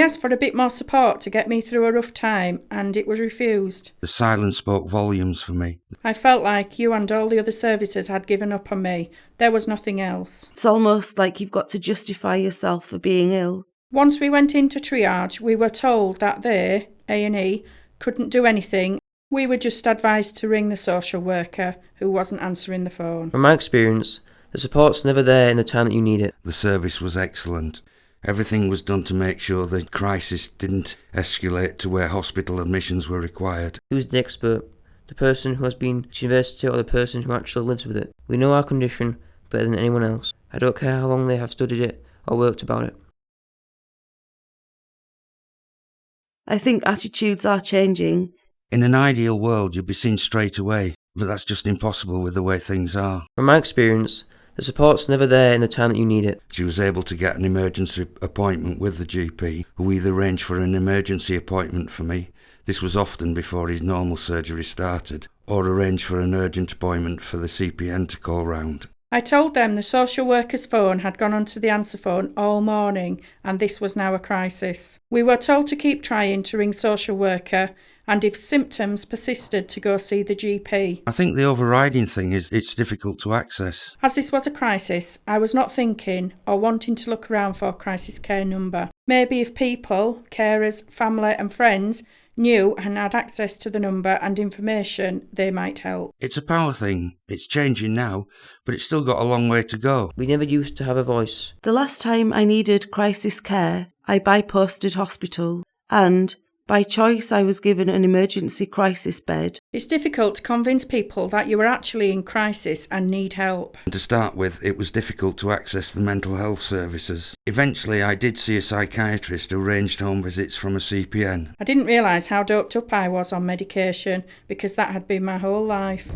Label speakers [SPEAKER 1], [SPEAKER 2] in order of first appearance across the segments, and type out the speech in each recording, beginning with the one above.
[SPEAKER 1] asked for a bit more support to get me through a rough time, and it was refused.
[SPEAKER 2] The silence spoke volumes for me.
[SPEAKER 1] I felt like you and all the other services had given up on me. There was nothing else.
[SPEAKER 3] It's almost like you've got to justify yourself for being ill.
[SPEAKER 1] Once we went into triage, we were told that they, A&E, couldn't do anything. We were just advised to ring the social worker, who wasn't answering the phone.
[SPEAKER 4] From my experience, the support's never there in the time that you need it.
[SPEAKER 2] The service was excellent. Everything was done to make sure the crisis didn't escalate to where hospital admissions were required.
[SPEAKER 4] Who's the expert? The person who has been to university or the person who actually lives with it? We know our condition better than anyone else. I don't care how long they have studied it or worked about it.
[SPEAKER 3] I think attitudes are changing.
[SPEAKER 2] In an ideal world, you'd be seen straight away, but that's just impossible with the way things are.
[SPEAKER 4] From my experience, the support's never there in the time that you need it.
[SPEAKER 2] She was able to get an emergency appointment with the GP, who either arranged for an emergency appointment for me, this was often before his normal surgery started, or arranged for an urgent appointment for the CPN to call round.
[SPEAKER 1] I told them the social worker's phone had gone onto the answer phone all morning, and this was now a crisis. We were told to keep trying to ring social worker, and if symptoms persisted, to go see the GP.
[SPEAKER 2] I think the overriding thing is it's difficult to access.
[SPEAKER 1] As this was a crisis, I was not thinking or wanting to look around for a crisis care number. Maybe if people, carers, family and friends knew and had access to the number and information, they might help.
[SPEAKER 2] It's a power thing. It's changing now, but it's still got a long way to go.
[SPEAKER 4] We never used to have a voice.
[SPEAKER 3] The last time I needed crisis care, I byposted hospital, and by choice I was given an emergency crisis bed.
[SPEAKER 1] It's difficult to convince people that you are actually in crisis and need help.
[SPEAKER 2] And to start with, it was difficult to access the mental health services. Eventually, I did see a psychiatrist who arranged home visits from a CPN.
[SPEAKER 1] I didn't realise how doped up I was on medication, because that had been my whole life.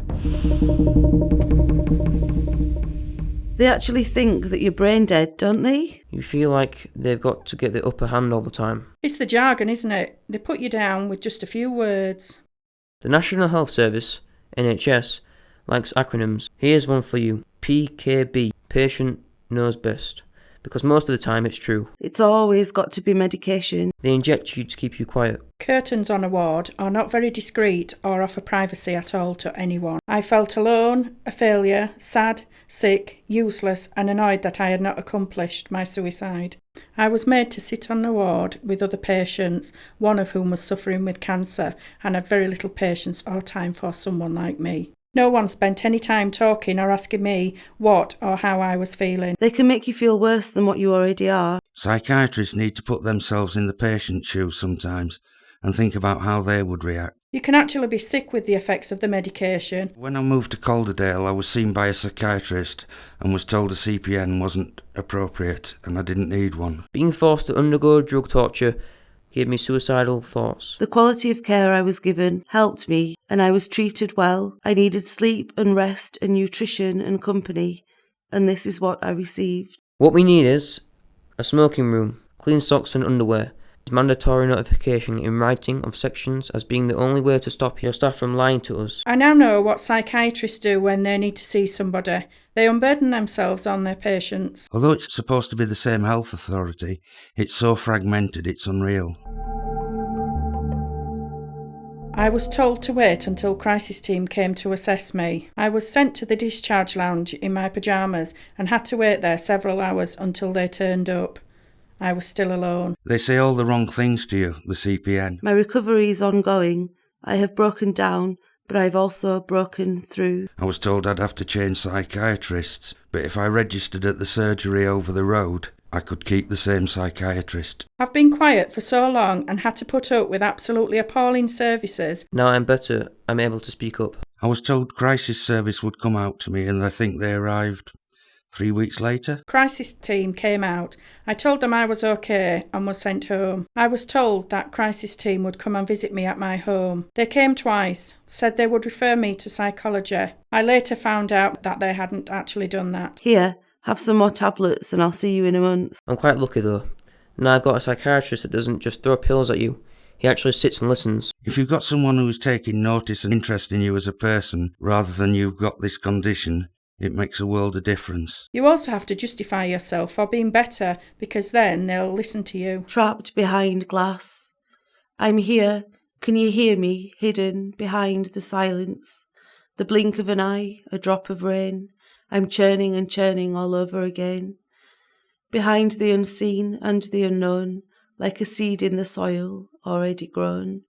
[SPEAKER 3] They actually think that you're brain dead, don't they?
[SPEAKER 4] You feel like they've got to get the upper hand all the time.
[SPEAKER 1] It's the jargon, isn't it? They put you down with just a few words.
[SPEAKER 4] The National Health Service, NHS, likes acronyms. Here's one for you. PKB, Patient Knows Best. Because most of the time it's true.
[SPEAKER 3] It's always got to be medication.
[SPEAKER 4] They inject you to keep you quiet.
[SPEAKER 1] Curtains on a ward are not very discreet or offer privacy at all to anyone. I felt alone, a failure, sad, sick, useless and annoyed that I had not accomplished my suicide. I was made to sit on the ward with other patients, one of whom was suffering with cancer and had very little patience or time for someone like me. No one spent any time talking or asking me what or how I was feeling.
[SPEAKER 3] They can make you feel worse than what you already are.
[SPEAKER 2] Psychiatrists need to put themselves in the patient's shoes sometimes and think about how they would react.
[SPEAKER 1] You can actually be sick with the effects of the medication.
[SPEAKER 2] When I moved to Calderdale, I was seen by a psychiatrist and was told a CPN wasn't appropriate and I didn't need one.
[SPEAKER 4] Being forced to undergo drug torture gave me suicidal thoughts.
[SPEAKER 3] The quality of care I was given helped me, and I was treated well. I needed sleep and rest and nutrition and company, and this is what I received.
[SPEAKER 4] What we need is a smoking room, clean socks and underwear, mandatory notification in writing of sections as being the only way to stop your staff from lying to us.
[SPEAKER 1] I now know what psychiatrists do when they need to see somebody. They unburden themselves on their patients.
[SPEAKER 2] Although it's supposed to be the same health authority, it's so fragmented it's unreal.
[SPEAKER 1] I was told to wait until crisis team came to assess me. I was sent to the discharge lounge in my pyjamas and had to wait there several hours until they turned up. I was still alone.
[SPEAKER 2] They say all the wrong things to you, the CPN.
[SPEAKER 3] My recovery is ongoing. I have broken down, but I've also broken through.
[SPEAKER 2] I was told I'd have to change psychiatrists, but if I registered at the surgery over the road, I could keep the same psychiatrist.
[SPEAKER 1] I've been quiet for so long and had to put up with absolutely appalling services.
[SPEAKER 4] Now I'm better, I'm able to speak up.
[SPEAKER 2] I was told crisis service would come out to me and I think they arrived 3 weeks later.
[SPEAKER 1] Crisis team came out. I told them I was okay and was sent home. I was told that crisis team would come and visit me at my home. They came twice, said they would refer me to psychology. I later found out that they hadn't actually done that.
[SPEAKER 3] Here, have some more tablets and I'll see you in a month.
[SPEAKER 4] I'm quite lucky though. Now I've got a psychiatrist that doesn't just throw pills at you. He actually sits and listens.
[SPEAKER 2] If you've got someone who's taking notice and interest in you as a person, rather than you've got this condition, It makes a world of difference.
[SPEAKER 1] You also have to justify yourself for being better, because then they'll listen to you.
[SPEAKER 3] Trapped behind glass. I'm here. Can you hear me? Hidden behind the silence. The blink of an eye, a drop of rain. I'm churning and churning all over again. Behind the unseen and the unknown, like a seed in the soil, already grown.